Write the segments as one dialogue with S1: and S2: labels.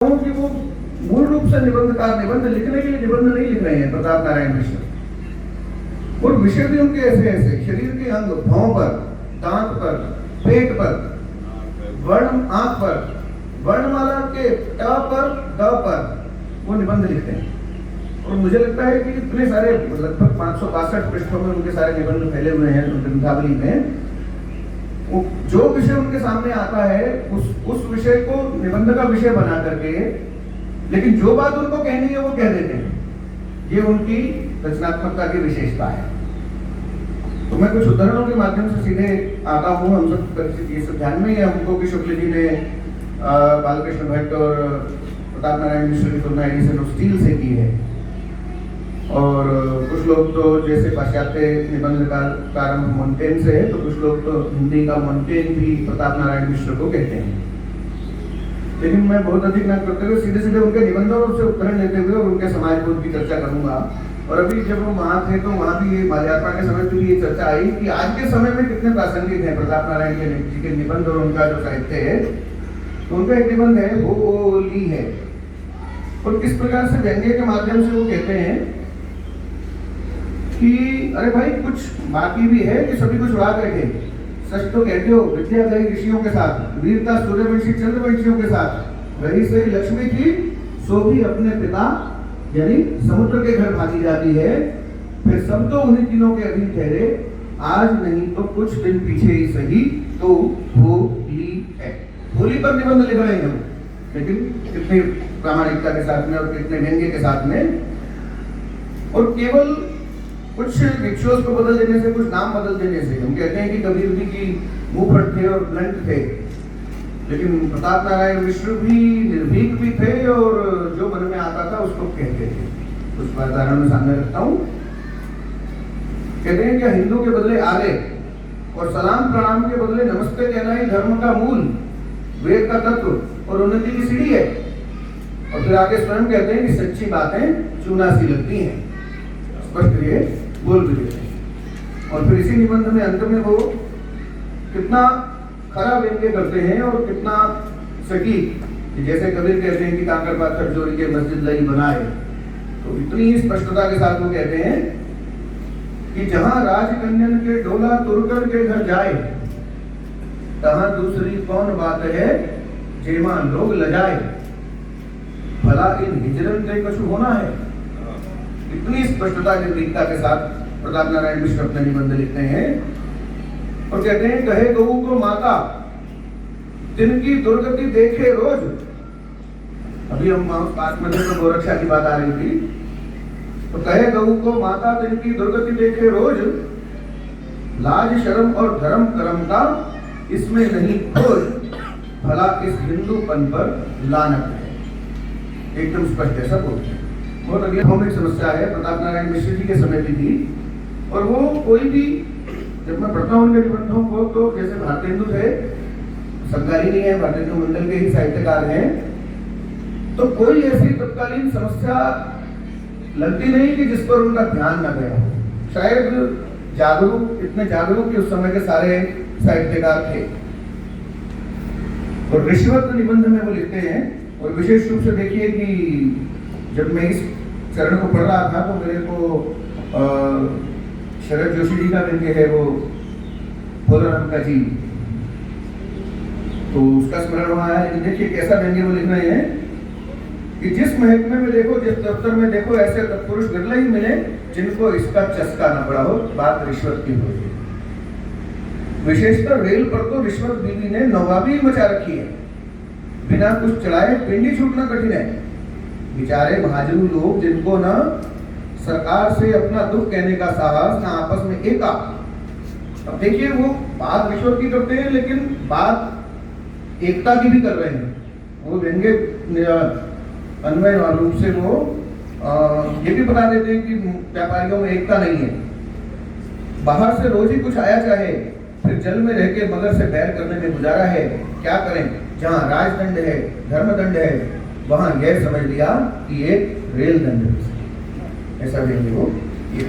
S1: कि वो मूल रूप से निबंधकार निबंध लिखने के लिए निबंध नहीं लिख रहे हैं प्रताप नारायण मिश्र। और विषय भी उनके ऐसे ऐसे शरीर के अंग भौं पर, दांत पर, पेट पर, वर्ण आंख पर, वर्णमाला के ट पर, द पर वो निबंध लिखते हैं। और मुझे लगता है कि इतने सारे लगभग 562 पृष्ठों में उनके सारे निबंध फैले हुए हैं ग्रंथावली में। जो विषय उनके सामने आता है उस विषय को निबंध का विषय बना करके, लेकिन जो बात उनको कहनी है वो कह देते हैं। ये उनकी रचनात्मकता की विशेषता है। तो मैं कुछ उदाहरणों के माध्यम से सीधे आता हूँ। हम सब परिचित ये सब ध्यान में है हमको कि शुक्ल जी ने बालकृष्ण भट्ट और प्रताप नारायण मिश्र की तुलना एडिसन ऑफ स्टील से की है। और कुछ लोग तो जैसे पाश्चात्य निबंध का प्रारंभ मोंटेन से है, तो कुछ लोग तो हिंदी का मोंटेन भी प्रताप नारायण मिश्र को कहते हैं। लेकिन मैं बहुत अधिक न करते हुए सीधे सीधे उनके निबंधों से उदाहरण लेते हुए और उनके समाज बोध की चर्चा करूंगा। और अभी जब वो वहां थे तो वहां भी ये माल्यार्पण के समय भी ये चर्चा आई कि आज के समय में कितने प्रासंगिक है प्रताप नारायण जी के निबंध और उनका जो साहित्य है। तो उनका एक निबंध है होली है, और किस प्रकार से व्यंग्य के माध्यम से वो कहते हैं कि अरे भाई कुछ बाकी भी है कि सभी कुछ उड़ा बैठे। सच तो कहते हो विद्या गई ऋषियों के साथ, वीरता सूर्यवंशी चंद्रवंशियों के साथ, वही से लक्ष्मी थी सो भी अपने पिता यानी समुद्र के घर भागी जाती है। फिर सब तो उन्हीं तीनों के अधीन ठहरे, आज नहीं तो कुछ दिन पीछे ही सही तो होली है। होली पर निबंध लिख रहे हैं हम, लेकिन कितनी प्रामाणिकता के साथ में और कितने व्यंग्य के साथ में। और केवल कुछ रिचुअल्स को बदल देने से, कुछ नाम बदल देने से। हम कहते हैं कि कबीर जी की मुंह फट थे और ब्लंट थे, लेकिन प्रताप नारायण मिश्र भी निर्भीक भी थे और जो मन में आता था उसको कहते थे। कुछ उदाहरण में सामने रखता हूँ। कहते हैं कि हिंदू के बदले आर्य और सलाम प्रणाम के बदले नमस्ते कहना ही धर्म का मूल, वेद का तत्व और उन्नति की सीढ़ी है। और फिर आगे स्वयं कहते हैं कि सच्ची बातें चूना सी लगती हैं, स्पष्ट ये बोल भी देते हैं। और फिर इसी निबंध में अंत में वो कितना खरा व्यंग्य करते हैं और कितना सटीक, जैसे कबीर कहते हैं कि कांकर पाथर जोड़ के मस्जिद लई बनाए, तो इतनी स्पष्टता के साथ वो कहते हैं कि जहां राजकन्यन के डोला तुरकर के घर जाए, तहां दूसरी कौन बात है जेमा लोग लजाए, भला इन हिजरन के कुछ होना है। इतनी स्पष्टता की दीर्घता के साथ प्रताप नारायण मिश्र अपने निबंध लिखते हैं। और कहते हैं कहे गऊ को माता जिनकी दुर्गति देखे रोज। अभी हम पास में तो गोरक्षा की बात आ रही थी। तो कहे गऊ को माता जिनकी दुर्गति देखे रोज, लाज शर्म और धर्म कर्म का इसमें नहीं खोज, भला इस हिंदूपन पर लानत है। एकदम स्पष्ट ऐसा बोलते हैं। बहुत अगली भौमिक समस्या है, प्रताप नारायण मिश्र जी के समय की थी। और वो कोई भी, जब मैं पढ़ता हूँ उनके निबंधों को, तो जैसे भारतेंदु थे, समकालीन ही है, भारतेंदु मंडल के ही साहित्यकार हैं, तो कोई ऐसी तत्कालीन समस्या लगती नहीं कि जिस पर उनका ध्यान न गया हो। शायद जागरूक, इतने जागरूक कि उस समय के सारे साहित्यकार थे। और रिश्वत निबंध में वो लिखते हैं। और विशेष रूप से देखिए कि जब मैं इस चरण को पढ़ रहा था तो मेरे को शरद जोशी जी का व्यंग्य है वो भोलाराम का जी, तो उसका स्मरण हुआ है। देखिए कैसा व्यंग्य वो लिख रहे हैं कि जिस महकमे में देखो, जिस दफ्तर में देखो, ऐसे तत्पुरुष बिरला ही मिले जिनको इसका चस्का न पड़ा हो। बात रिश्वत की हो। विशेषकर रेल पर तो रिश्वत बीवी ने नवाबी मचा रखी है। बिना कुछ चढ़ाए पिंडी छूटना कठिन है। बेचारे महाजरू लोग जिनको न सरकार से अपना दुख कहने का साहस, न आपस में एका। अब देखिए वो बात रिश्वत की करते हैं, लेकिन बात एकता की भी कर रहे हैं। वो व्यंग्य अन्वय रूप से वो ये भी बता देते हैं कि व्यापारियों में एकता नहीं है। बाहर से रोज ही कुछ आया चाहे, फिर जल में रह के मगर से बैर करने में गुजारा है। क्या करें, जहाँ राजदंड है, धर्मदंड है, वहां यह समझ लिया कि एक रेल दंड है। ऐसा व्यंग्य वो ये।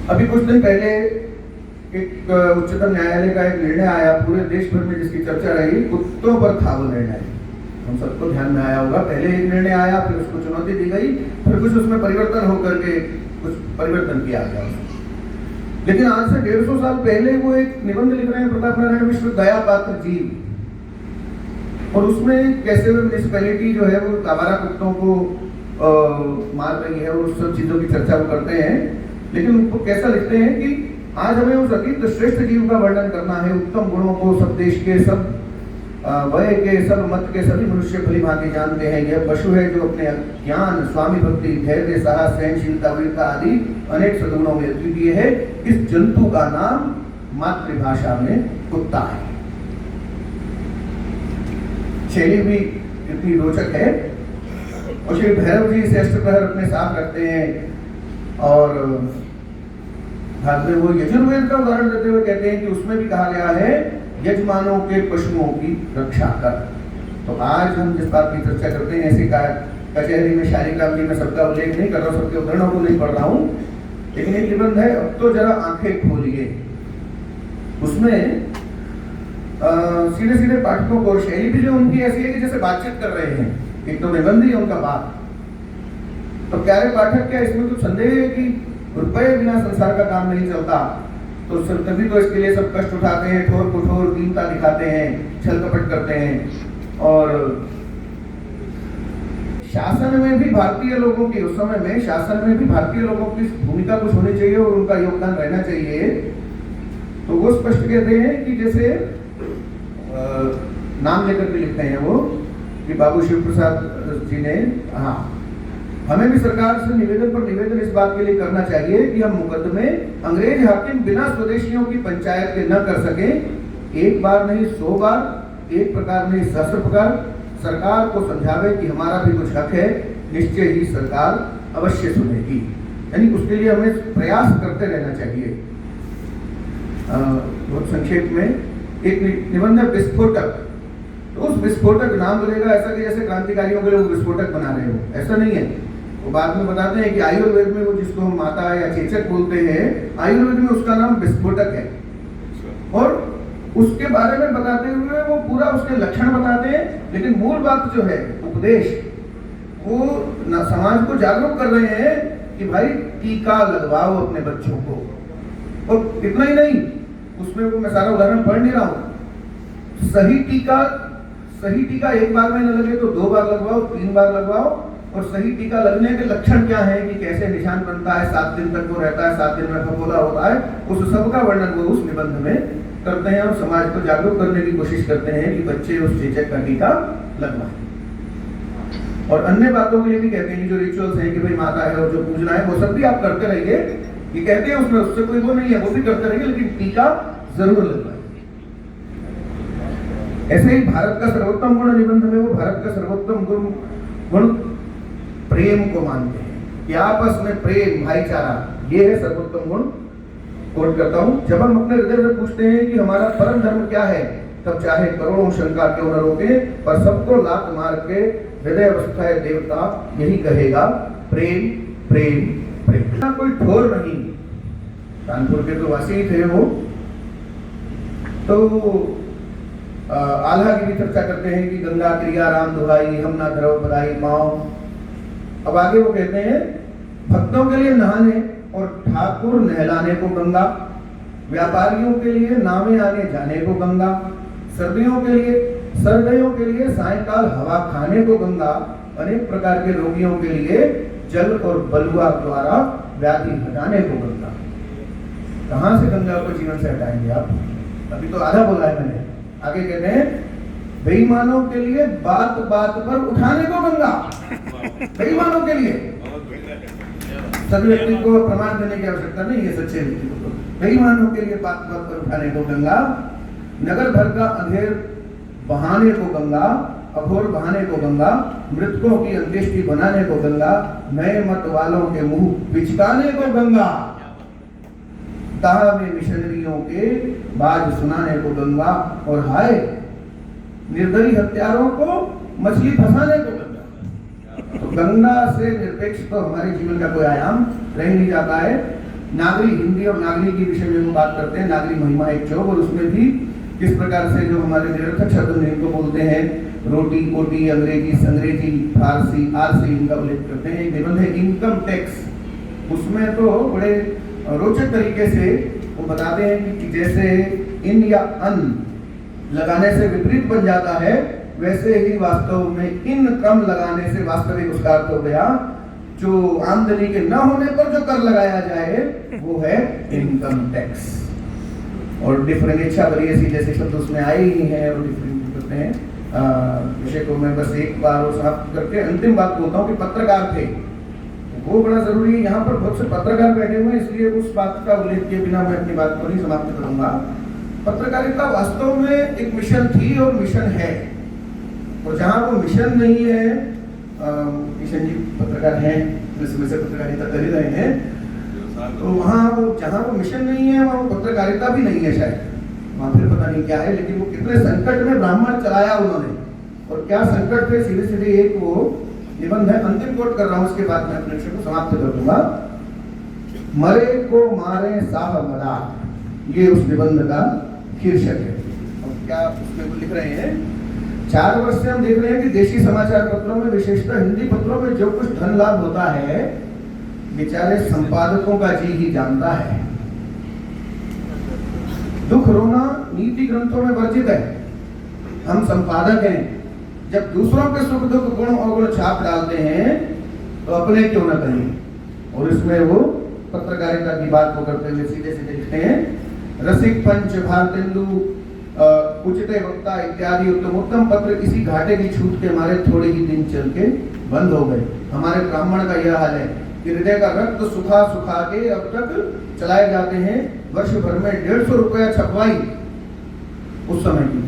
S1: अभी कुछ दिन पहले एक उच्चतम न्यायालय का एक निर्णय आया पूरे देश भर में जिसकी चर्चा रही, कुत्तों पर था वो निर्णय। हम सबको ध्यान में आया होगा, पहले एक निर्णय आया, फिर उसको चुनौती दी गई, फिर कुछ उसमें परिवर्तन होकर के कुछ परिवर्तन किया गया। लेकिन आज से 150 साल पहले वो एक निबंध लिख रहे हैं प्रताप नारायण मिश्र, दया पात्र जीव, और उसमें कैसे वो म्युनिसिपैलिटी जो है वो आवारा कुत्तों को मार रही है और उस सब चीजों की चर्चा वो करते हैं। लेकिन वो कैसा लिखते हैं कि आज हमें उस अतीत श्रेष्ठ जीव का वर्णन करना है, उत्तम गुणों को सब देश के, सब वय के, सब मत के सभी मनुष्य भली भांति जानते हैं। यह पशु है जो अपने ज्ञान, स्वामी भक्ति, धैर्य, साहस, सहनशीलता, वीरता आदि अनेक सद्गुणों में अद्वितीय है। इस जंतु का नाम मातृभाषा में कुत्ता है। शैली भी इतनी रोचक है। और श्री भैरव जी इसे अष्टप्रहर अपने साथ रखते हैं और बाद में वो यजुर्वेद का उदाहरण देते हुए कहते हैं कि उसमें भी कहा गया है यजमानों के पशुओं की रक्षा कर। तो आज हम जिस बात की चर्चा करते हैं, ऐसे कचहरी में शालिग्राम जी में सबका उल्लेख नहीं कर रहा हूँ, सबके उदाहरणों को नहीं पढ़ रहा हूँ, लेकिन एक निबंध है, अब तो जरा आंखें खोलिए। उसमें सीधे सीधे पाठकों को, शैली भी जो उनकी ऐसी है कि जैसे बातचीत कर रहे हैं, एक तो निबंध ही उनका बात। तो प्यारे पाठक, क्या इसमें कुछ संदेह है कि रुपये बिना संसार का काम नहीं चलता? तो तभी तो इसके लिए सब कष्ट उठाते हैं, ठोर कुठोर दीनता दिखाते हैं, छल कपट करते हैं। और शासन में भी भारतीय लोगों की, उस समय में शासन में भी भारतीय लोगों की भूमिका कुछ होनी चाहिए और उनका योगदान रहना चाहिए। तो वो स्पष्ट कहते हैं कि जैसे नाम लेकर के लिखते हैं वो कि बाबू शिव प्रसाद जी ने, हाँ, हमें भी सरकार से निवेदन पर निवेदन इस बात के लिए करना चाहिए कि हम मुकदमे अंग्रेज हाकिम बिना स्वदेशियों की पंचायत के न कर सके। एक बार नहीं 100 बार, एक प्रकार नहीं 10 प्रकार सरकार को समझावे कि हमारा भी कुछ हक है, निश्चय ही सरकार अवश्य सुनेगी। यानी उसके लिए हमें प्रयास करते रहना चाहिए। बहुत संक्षेप में एक निबंध है विस्फोटक। तो उस विस्फोटक नाम बोलेगा ऐसा कि जैसे क्रांतिकारियों के लिए वो विस्फोटक बना रहे हो, ऐसा नहीं है। वो बाद में बताते हैं कि आयुर्वेद में वो जिसको हम माता या चेचक बोलते हैं, आयुर्वेद में उसका नाम विस्फोटक है। और उसके बारे में बताते हुए वो पूरा उसके लक्षण बताते हैं, लेकिन मूल बात जो है उपदेश, वो समाज को जागरूक कर रहे हैं कि भाई टीका लगवाओ अपने बच्चों को। और इतना ही नहीं, उसमें वो मैं सारा उदाहरण पढ़ नहीं रहा हूँ। सही टीका एक बार में न लगे तो 2 बार लगवाओ, 3 बार लगवाओ। और सही टीका लगने के लक्षण क्या है कि कैसे निशान बनता है, 7 दिन तक वो रहता है, 7 दिन में फफोला होता है, उस सब का वर्णन वो उस निबंध में करते हैं और समाज को जागरूक करने की कोशिश करते हैं कि बच्चे उस चेचक का टीका लगवाएं। और अन्य बातों के लिए भी कहते हैं, जो रिचुअल्स हैं कि भाई माता है और जो पूजना है वो सब भी आप करते रहिए। ये कहते हैं उसमें उससे कोई वो नहीं है, वो भी करते रहिए, लेकिन टीका जरूर लगवाएं। ऐसे ही भारत का सर्वोत्तम गुण निबंध में वो भारत का सर्वोत्तम गुण प्रेम को मानते हैं कि आपस में प्रेम, भाईचारा, ये है सर्वोत्तम गुण। कोट करता हूं, जब हम अपने हृदय से पूछते हैं कि हमारा परम धर्म क्या है, तब चाहे करोड़ों शंका क्यों न रोके, पर सबको लात मार के हृदय अवस्था देवता यही कहेगा, प्रेम प्रेम प्रेम। कोई ठोर नहीं, कानपुर के तो वासी ही थे वो। तो आल्हा की भी चर्चा करते हैं कि गंगा क्रिया राम दुहाई, हम ना धरो बधाई माओ। अब आगे वो कहते हैं, भक्तों के लिए नहाने और ठाकुर नहलाने को गंगा, व्यापारियों के लिए नावे आने जाने को गंगा, सर्दियों के लिए सायंकाल हवा खाने को गंगा, अनेक प्रकार के रोगियों के लिए जल और बलुआ द्वारा व्याधि हटाने को गंगा। कहां से गंगा को जीवन से हटाएंगे आप? अभी तो आधा बोला है मैंने। आगे कहते हैं, बेईमानों के लिए बात बात पर उठाने को गंगा। बेईमानों के लिए, सभी व्यक्ति को प्रमाण देने की आवश्यकता नहीं है, सच्चे व्यक्ति को। बेईमानों के लिए बात बात पर उठाने को गंगा, नगर भर का अंधेर बहाने को गंगा, अघोर बहाने को गंगा, मृतकों की अंत्येष्टि बनाने को गंगा, नए मत वालों के मुंह पिचकाने को गंगा, दाह में मिशनरियों के बाज सुनाने को गंगा, और हाय निर्दयी हत्यारों को मछली फंसाने को गंगा। तो गंगा से निरपेक्ष तो हमारे जीवन का कोई आयाम रह नहीं जाता है। नागरी हिंदी और नागरी के विषय में हम बात करते हैं, नागरी महिमा एक चौक, और उसमें भी किस प्रकार से जो हमारे निरर्थक शब्द इनको बोलते हैं, रोटी कोटी, अंग्रेजी संग्रेजी, फारसी आरसी, इनका उल्लेख करते हैं। एक निबंध है इनकम टैक्स, उसमें तो बड़े रोचक तरीके से वो बताते हैं कि जैसे इन या अन लगाने से विपरीत बन जाता है, वैसे ही वास्तव में इनकम लगाने से वास्तविक उसका अर्थ हो गया जो आमदनी के न होने पर जो कर लगाया जाए वो है इनकम टैक्स। और डिफरेंशिया बड़ी जैसे शब्द उसमें आए ही हैं और डिफरेंट करते हैं। विषय को मैं बस एक बार और समाप्त करके अंतिम बात बोलता हूँ कि पत्रकार थे, वो बड़ा जरूरी है। यहाँ पर बहुत से पत्रकार बैठे हुए हैं, इसलिए उस बात का उल्लेख किए बिना मैं अपनी बात को नहीं समाप्त करूंगा। पत्रकारिता वास्तव में एक मिशन थी और मिशन है, और जहाँ वो मिशन नहीं है, किशन जी पत्रकार हैं, वैसे पत्रकारिता कर ही रहे हैं, तो वहाँ वो जहाँ वो मिशन नहीं है वहाँ पत्रकारिता भी नहीं है शायद, वहाँ फिर पता नहीं क्या है। लेकिन वो कितने संकट में ब्राह्मण चलाया उन्होंने, और क्या संकट थे, सीधे सीधे एक वो निबंध है, अंतिम कोट कर रहा हूँ, उसके बाद मैं अपने विषय को समाप्त कर दूंगा। मरे को मारे साह मदा, ये उस निबंध का शीर्षक है। और क्या उसमें वो लिख रहे हैं, 4 वर्ष से हम देख रहे हैं कि देशी समाचार पत्रों में, विशेषतः हिंदी पत्रों में जो कुछ धन लाभ होता है बेचारे संपादकों का जी ही जानता है। दुख रोना नीति ग्रंथों में वर्जित है, हम संपादक हैं। जब दूसरों के सुख दुख गुण अवगुण छाप डालते हैं तो अपने क्यों न करें। और इसमें वो पत्रकारिता की बात को करते हुए सीधे सीधे लिखते हैं, रसिक पंच भारतेंदु उचित वक्ता इत्यादि उत्तम पत्र इसी घाटे की छूट के हमारे थोड़े ही दिन चल के बंद हो गए। हमारे ब्राह्मण का यह हाल है कि हृदय का रक्त सुखा सुखा के अब तक चलाए जाते हैं। वर्ष भर में 150 रुपया छपवाई उस समय की,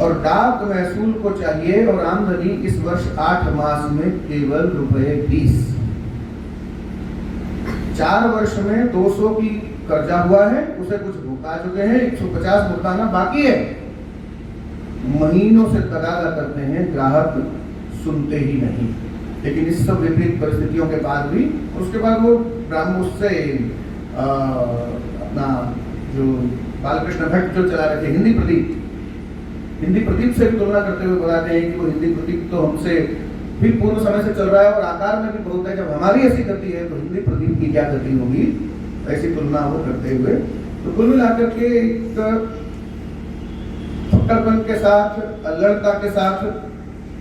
S1: और डाक महसूल को चाहिए, और आमदनी इस वर्ष 8 मास में केवल ₹20। 4 वर्ष में 200 की कर्जा हुआ है, उसे कुछ भुगता चुके हैं, 150 भुगताना बाकी है। महीनों से तगादा करते हैं, ग्राहक सुनते ही नहीं। लेकिन इस सब विपरीत परिस्थितियों के बाद भी, उसके बाद वो ब्राह्मण उससे अपना जो बालकृष्ण भट्ट जो चला रहे थे हिंदी प्रदीप से भी तुलना करते हुए बताते हैं कि वो हिंदी प्रदीप तो हमसे भी पूर्ण समय से चल रहा है और आकार में भी बहुत है। जब हमारी ऐसी गति है तो हिंदी प्रदीप की क्या गति होगी, ऐसी तुलना वो करते हुए। तो कुल मिलाकर के एक फक्कड़पन के साथ, अल्लड़ता के साथ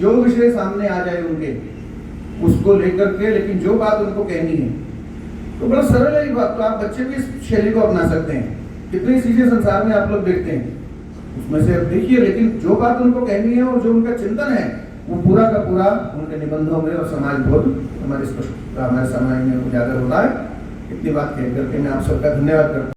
S1: जो विषय सामने आ जाए उनके, उसको लेकर के, लेकिन जो बात उनको कहनी है तो बड़ा सरल है ये बात। तो आप बच्चे भी इस शैली को अपना सकते हैं। कितनी चीजें संसार में आप लोग देखते हैं, उसमें से देखिए, लेकिन जो बात उनको कहनी है और जो उनका चिंतन है वो पूरा का पूरा उनके निबंधों में और समाज बोध हमारे समाज में उजागर होता है। इतनी बात कह करके मैं आप सबका धन्यवाद करता हूँ।